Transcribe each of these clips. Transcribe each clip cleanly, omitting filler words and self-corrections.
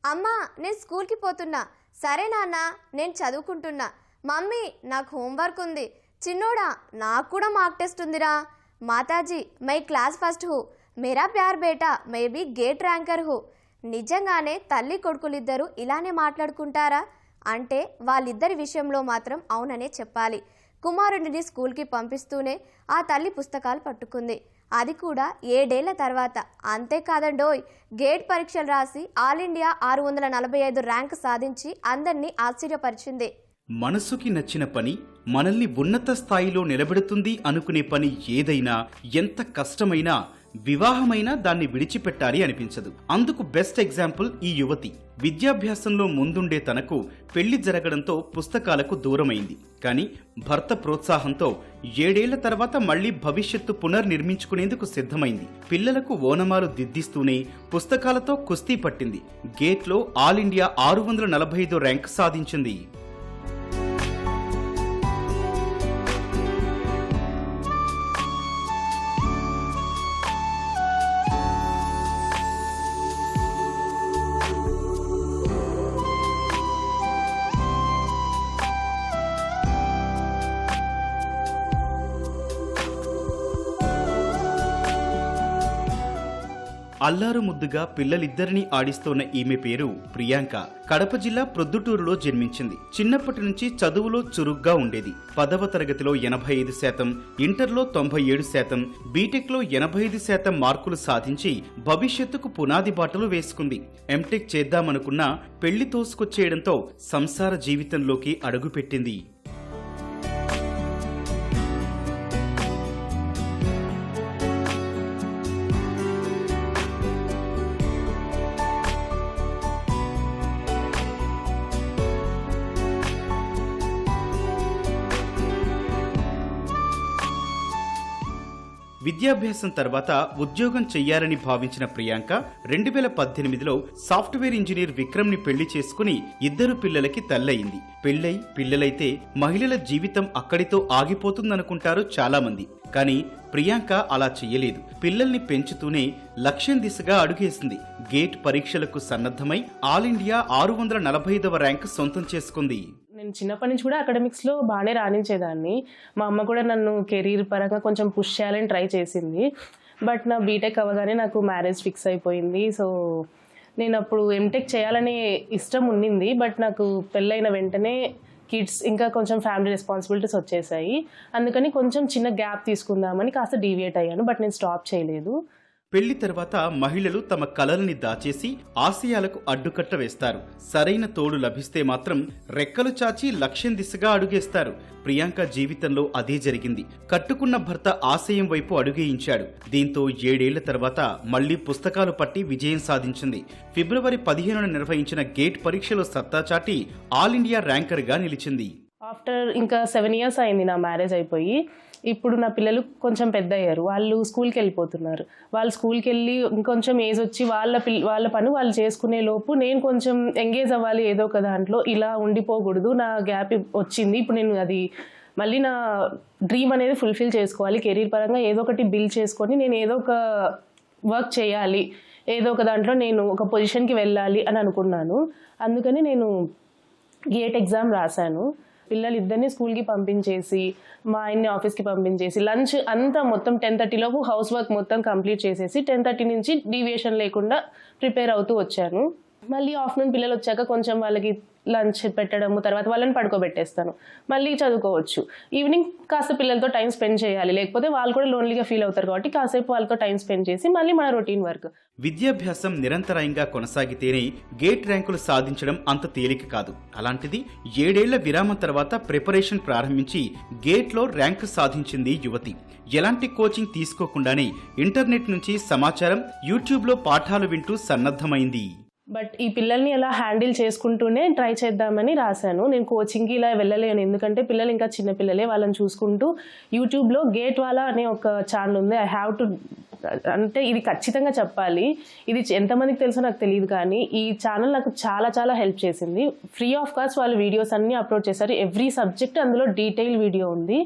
అమ్మా నేను స్కూల్కి పోతున్నా. సరే నాన్న నేను చదువుకుంటున్నా. మమ్మీ నాకు హోంవర్క్ ఉంది. చిన్నోడా నాకు కూడా మార్క్ టెస్ట్ ఉందిరా. మాతాజీ మై క్లాస్ ఫస్ట్ హూ, మేరా ప్యార్ బేటా మే బీ గేట్ ర్యాంకర్ హూ. నిజంగానే తల్లి కొడుకులిద్దరూ ఇలానే మాట్లాడుకుంటారా అంటే వాళ్ళిద్దరి విషయంలో మాత్రం అవుననే చెప్పాలి. కుమారుడిని స్కూల్కి పంపిస్తూనే ఆ తల్లి పుస్తకాలు పట్టుకుంది. అది కూడా 7 ఏళ్ల తర్వాత. అంతేకాదండోయ్, గేట్ పరీక్షలు రాసి ఆల్ ఇండియా 645 ర్యాంక్ సాధించి అందరినీ ఆశ్చర్యపరిచింది. మనసుకి నచ్చిన పని మనల్ని ఉన్నత స్థాయిలో నిలబెడుతుంది అనుకునే పని ఏదైనా ఎంత కష్టమైనా వివాహమైనా దాన్ని విడిచిపెట్టాలి అనిపించదు. అందుకు బెస్ట్ ఎగ్జాంపుల్ ఈ యువతి. విద్యాభ్యాసంలో ముందుండే తనకు పెళ్లి జరగడంతో పుస్తకాలకు దూరమైంది. కానీ భర్త ప్రోత్సాహంతో 7 ఏళ్ల తర్వాత మళ్లీ భవిష్యత్తు పునర్నిర్మించుకునేందుకు సిద్ధమైంది. పిల్లలకు ఓనమాలు దిద్దిస్తూనే పుస్తకాలతో కుస్తీ పట్టింది. గేట్లో ఆల్ ఇండియా 645 ర్యాంక్ సాధించింది. అల్లారు ముద్దుగా పిల్లలిద్దరినీ ఆడిస్తోన్న ఈమె పేరు ప్రియాంక. కడప జిల్లా ప్రొద్దుటూరులో జన్మించింది. చిన్నప్పటి నుంచి చదువులో చురుగ్గా ఉండేది. 10వ తరగతిలో 85%, ఇంటర్లో 97%, బీటెక్లో 85% మార్కులు సాధించి భవిష్యత్తుకు పునాది బాటలు వేసుకుంది. ఎంటెక్ చేద్దామనుకున్నా పెళ్లి తోసుకొచ్చేయడంతో సంసార జీవితంలోకి అడుగుపెట్టింది. విద్యాభ్యాసం తర్వాత ఉద్యోగం చెయ్యాలని భావించిన ప్రియాంక 2018లో సాఫ్ట్వేర్ ఇంజనీర్ విక్రమ్ ని పెళ్లి చేసుకుని 2 పిల్లలకి తల్లయింది. పెళ్లై పిల్లలైతే మహిళల జీవితం అక్కడితో ఆగిపోతుందనుకుంటారు చాలా మంది. కానీ ప్రియాంక అలా చెయ్యలేదు. పిల్లల్ని పెంచుతూనే లక్ష్యం దిశగా అడుగేసింది. గేట్ పరీక్షలకు సన్నద్ధమై ఆల్ ఇండియా 645వ ర్యాంక్ సొంతం చేసుకుంది. నేను చిన్నప్పటి నుంచి కూడా అకాడమిక్స్లో బాగానే రాణించేదాన్ని. మా అమ్మ కూడా నన్ను కెరీర్ పరంగా కొంచెం పుష్ చేయాలని ట్రై చేసింది. బట్ నా బీటెక్ అవ్వగానే నాకు మ్యారేజ్ ఫిక్స్ అయిపోయింది. సో నేను అప్పుడు ఎంటెక్ చేయాలనే ఇష్టం ఉండింది. బట్ నాకు పెళ్ళైన వెంటనే కిడ్స్ ఇంకా కొంచెం ఫ్యామిలీ రెస్పాన్సిబిలిటీస్ వచ్చేసాయి. అందుకని కొంచెం చిన్న గ్యాప్ తీసుకుందామని కాస్త డీవియేట్ అయ్యాను. బట్ నేను స్టాప్ చేయలేదు. పెళ్లి తర్వాత మహిళలు తమ కలల్ని దాచేసి ఆశయాలకు అడ్డుకట్ట వేస్తారు. సరైన తోడు లభిస్తే మాత్రం రెక్కలు చాచి లక్ష్యం దిశగా అడుగేస్తారు. ప్రియాంక జీవితంలో అదే జరిగింది. కట్టుకున్న భర్త ఆశయం వైపు అడుగేయించాడు. దీంతో 7 ఏళ్ల తర్వాత మళ్లీ పుస్తకాలు పట్టి విజయం సాధించింది. ఫిబ్రవరి 15న నిర్వహించిన గేట్ పరీక్షలో సత్తా చాటి ఆల్ ఇండియా ర్యాంకర్ గా నిలిచింది. ఆఫ్టర్ ఇంకా 7 years అయింది నా మ్యారేజ్ అయిపోయి. ఇప్పుడు నా పిల్లలు కొంచెం పెద్ద అయ్యారు. వాళ్ళు స్కూల్కి వెళ్ళిపోతున్నారు. వాళ్ళు స్కూల్కి వెళ్ళి ఇంకొంచెం ఏజ్ వచ్చి వాళ్ళ పని వాళ్ళు చేసుకునే లోపు నేను కొంచెం ఎంగేజ్ అవ్వాలి ఏదో ఒక దాంట్లో. ఇలా ఉండిపోకూడదు. నా గ్యాప్ వచ్చింది. ఇప్పుడు నేను అది మళ్ళీ నా డ్రీమ్ అనేది ఫుల్ఫిల్ చేసుకోవాలి. కెరీర్ పరంగా ఏదో ఒకటి బిల్డ్ చేసుకొని నేను ఏదో ఒక వర్క్ చేయాలి. ఏదో ఒక దాంట్లో నేను ఒక పొజిషన్కి వెళ్ళాలి అని అనుకున్నాను. అందుకని నేను గేట్ ఎగ్జామ్ రాశాను. పిల్లలిద్దరిని స్కూల్కి పంపించేసి మా ఆయన్ని ఆఫీస్కి పంపించేసి లంచ్ అంతా మొత్తం 10:30లోపు హౌస్ వర్క్ మొత్తం కంప్లీట్ చేసేసి 10:30 నుంచి డీవియేషన్ లేకుండా ప్రిపేర్ అవుతూ వచ్చాను. మళ్ళీ ఆఫ్టర్నూన్ పిల్లలు వచ్చాక కొంచెం వాళ్ళకి లంచ్ పెట్టడము, తర్వాత వాళ్ళని పడుకోబెట్టేస్తాను. మళ్ళీ చదువుకోవచ్చు. ఈవినింగ్ కాస్త పిల్లలతో టైం స్పెండ్ చేయాలి, లేకపోతే వాళ్ళు కూడా లోన్లీగా ఫీల్ అవుతారు. కాబట్టి కాసేపు వాళ్ళతో టైం స్పెండ్ చేసి మళ్ళీ మన రొటీన్ వర్క్. విద్యాభ్యాసం నిరంతరాయంగా కొనసాగితేనే గేట్ ర్యాంకులు సాధించడం అంత తేలిక కాదు. అలాంటిది 7 ఏళ్ల విరామం తర్వాత ప్రిపరేషన్ ప్రారంభించి గేట్లో ర్యాంకు సాధించింది యువతి. ఎలాంటి కోచింగ్ తీసుకోకుండానే ఇంటర్నెట్ నుంచి సమాచారం, యూట్యూబ్లో పాఠాలు వింటూ సన్నద్ధమైంది. బట్ ఈ పిల్లల్ని ఎలా హ్యాండిల్ చేసుకుంటూనే ట్రై చేద్దామని రాశాను. నేను కోచింగ్కి ఇలా వెళ్ళలేను, ఎందుకంటే పిల్లలు ఇంకా చిన్న పిల్లలే. వాళ్ళని చూసుకుంటూ యూట్యూబ్లో గేట్ వాలా అనే ఒక ఛానల్ ఉంది. ఐ హ్యావ్ టు, అంటే ఇది ఖచ్చితంగా చెప్పాలి, ఇది ఎంతమందికి తెలుసో నాకు తెలియదు, కానీ ఈ ఛానల్ నాకు చాలా చాలా హెల్ప్ చేసింది. ఫ్రీ ఆఫ్ కాస్ట్ వాళ్ళు వీడియోస్ అన్నీ అప్లోడ్ చేశారు. ఎవ్రీ సబ్జెక్ట్ అందులో డీటెయిల్ వీడియో ఉంది.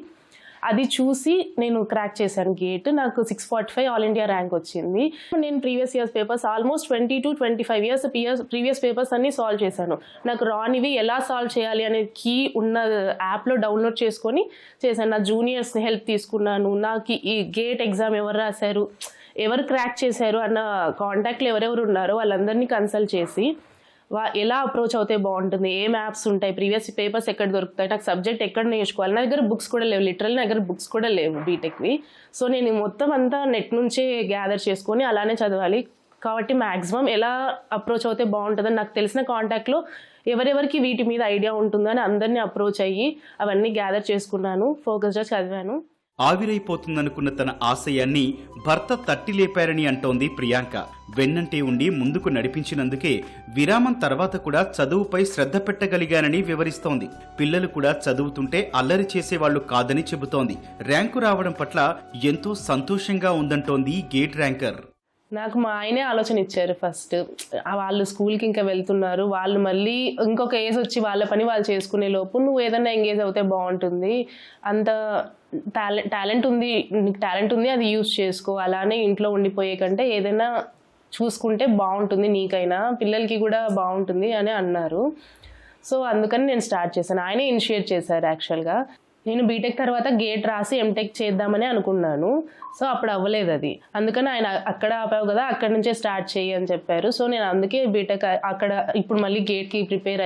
అది చూసి నేను క్రాక్ చేశాను గేట్. నాకు 645 ఆల్ ఇండియా ర్యాంక్ వచ్చింది. నేను previous years papers almost 20 to 25 years previous papers అన్ని సాల్వ్ చేశాను. నాకు రానివి ఎలా సాల్వ్ చేయాలి అనే కీ ఉన్న యాప్లో డౌన్లోడ్ చేసుకొని చేశాను. నా జూనియర్స్ని హెల్ప్ తీసుకున్నాను. నాకు ఈ గేట్ ఎగ్జామ్ ఎవరు రాశారు, ఎవరు క్రాక్ చేశారు అన్న కాంటాక్ట్లు ఎవరెవరు ఉన్నారో వాళ్ళందరినీ కన్సల్ట్ చేసి ఎలా అప్రోచ్ అవుతే బాగుంటుంది, ఏం యాప్స్ ఉంటాయి, ప్రీవియస్ పేపర్స్ ఎక్కడ దొరుకుతాయి, నాకు సబ్జెక్ట్ ఎక్కడ నేర్చుకోవాలి. నా దగ్గర బుక్స్ కూడా లేవు, లిటరల్ నా దగ్గర బుక్స్ కూడా లేవు బీటెక్వి. సో నేను మొత్తం అంతా నెట్ నుంచే గ్యాదర్ చేసుకొని అలానే చదవాలి. కాబట్టి మ్యాక్సిమం ఎలా అప్రోచ్ అవుతే బాగుంటుందని నాకు తెలిసిన కాంటాక్ట్లో ఎవరెవరికి వీటి మీద ఐడియా ఉంటుందని అందరినీ అప్రోచ్ అయ్యి అవన్నీ గ్యాదర్ చేసుకున్నాను, ఫోకస్గా చదివాను. ఆవిరైపోతుందనుకున్న తన ఆశయాన్ని భర్త తట్టి లేపారని అంటోంది ప్రియాంక. వెన్నంటే ఉండి ముందుకు నడిపించినందుకే విరామం తర్వాత కూడా చదువుపై శ్రద్ధ పెట్టగలిగానని వివరిస్తోంది. పిల్లలు కూడా చదువుతుంటే అల్లరి చేసేవాళ్లు కాదని చెబుతోంది. ర్యాంకు రావడం పట్ల ఎంతో సంతోషంగా ఉందంటోంది గేట్ ర్యాంకర్. నాకు మా ఆయనే ఆలోచన ఇచ్చారు. ఫస్ట్ వాళ్ళు స్కూల్కి ఇంకా వెళ్తున్నారు, వాళ్ళు మళ్ళీ ఇంకొక ఏజ్ వచ్చి వాళ్ళ పని వాళ్ళు చేసుకునే లోపు నువ్వు ఏదైనా ఎంగేజ్ అవుతే బాగుంటుంది, అంత టాలెంట్ ఉంది, నీకు టాలెంట్ ఉంది, అది యూజ్ చేసుకో, అలానే ఇంట్లో ఉండిపోయే కంటే ఏదైనా చూసుకుంటే బాగుంటుంది, నీకైనా పిల్లలకి కూడా బాగుంటుంది అని అన్నారు. సో అందుకని నేను స్టార్ట్ చేశాను. ఆయనే ఇనిషియేట్ చేశారు. యాక్చువల్గా నేను బీటెక్ తర్వాత గేట్ రాసి ఎంటెక్ చేద్దామని అనుకున్నాను. సో అప్పుడు అవ్వలేదు అది. అందుకని ఆయన అక్కడ ఆపావు కదా, అక్కడి నుంచే స్టార్ట్ చేయి అని చెప్పారు. సో నేను అందుకే బీటెక్ అక్కడ ఇప్పుడు మళ్ళీ గేట్కి ప్రిపేర్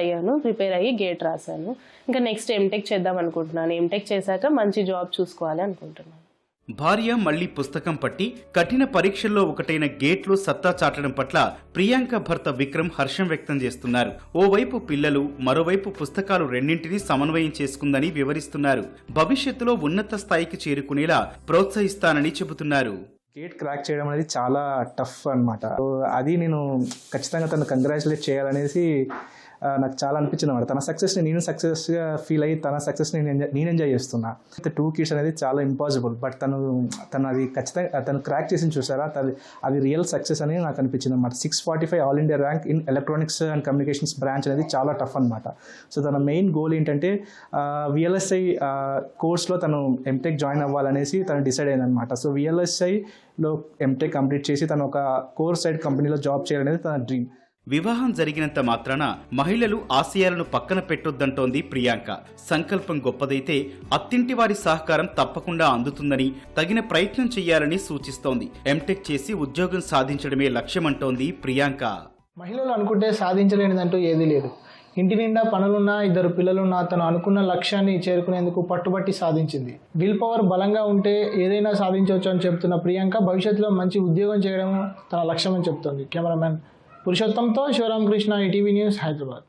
అయ్యి గేట్ రాశాను. ఇంకా నెక్స్ట్ ఎంటెక్ చేద్దాం అనుకుంటున్నాను. ఎంటెక్ చేశాక మంచి జాబ్ చూసుకోవాలి అనుకుంటున్నాను. భార్య మళ్లీ పుస్తకం పట్టి కఠిన పరీక్షల్లో ఒకటైన గేట్లు సత్తా చాటడం పట్ల ప్రియాంక భర్త విక్రమ్ హర్షం వ్యక్తం చేస్తున్నారు. ఓవైపు పిల్లలు, మరోవైపు పుస్తకాలు రెండింటినీ సమన్వయం చేసుకుందని వివరిస్తున్నారు. భవిష్యత్తులో ఉన్నత స్థాయికి చేరుకునేలా ప్రోత్సహిస్తానని చెబుతున్నారు. గేట్ క్రాక్ చేయడం అనేది చాలా టఫ్ అనమాట. అది నేను ఖచ్చితంగా తను కంగ్రాచులేట్ చేయాలనేసి నాకు చాలా అనిపించింది అనమాట. తన సక్సెస్ని నేను సక్సెస్గా ఫీల్ అయ్యి తన సక్సెస్ని నేను ఎంజాయ్ చేస్తున్నా. 2 kids అనేది చాలా ఇంపాసిబుల్, బట్ తను అది ఖచ్చితంగా తను క్రాక్ చేసి చూసారా, అది రియల్ సక్సెస్ అని నాకు అనిపించింది అనమాట. 645 all India rank in electronics and communications branch అనేది చాలా టఫ్ అనమాట. సో తన మెయిన్ గోల్ ఏంటంటే VLSI కోర్స్లో తను ఎంటెక్ జాయిన్ అవ్వాలనేసి తను డిసైడ్ అయిందనమాట. సో VLSIలో ఎంటెక్ కంప్లీట్ చేసి తను ఒక కోర్ సైడ్ కంపెనీలో జాబ్ చేయాలనేది తన డ్రీమ్. వివాహం జరిగినంత మాత్రాన మహిళలు ఆశయాలను పక్కన పెట్టొద్దంటోంది ప్రియాంక. సంకల్పం గొప్పదైతే అత్తింటి వారి సహకారం తప్పకుండా అందుతుందని, తగిన ప్రయత్నం చేయాలని సూచిస్తోంది. ఎంటెక్ చేసి ఉద్యోగం సాధించడమే లక్ష్యమంటోంది ప్రియాంక. మహిళలు అనుకుంటే సాధించలేనిదంటూ ఏదీ లేదు. ఇంటి నిండా పనులున్నా, 2 పిల్లలున్నా తను అనుకున్న లక్ష్యాన్ని చేరుకునేందుకు పట్టుబట్టి సాధించింది. విల్ పవర్ బలంగా ఉంటే ఏదైనా సాధించవచ్చు అని చెప్తున్న ప్రియాంక భవిష్యత్తులో మంచి ఉద్యోగం చేయడం తన లక్ష్యం అని చెప్తోంది. కెమెరామెన్ పురుషోత్తంతో శివరామకృష్ణ, ఈటీవీ న్యూస్, హైదరాబాద్.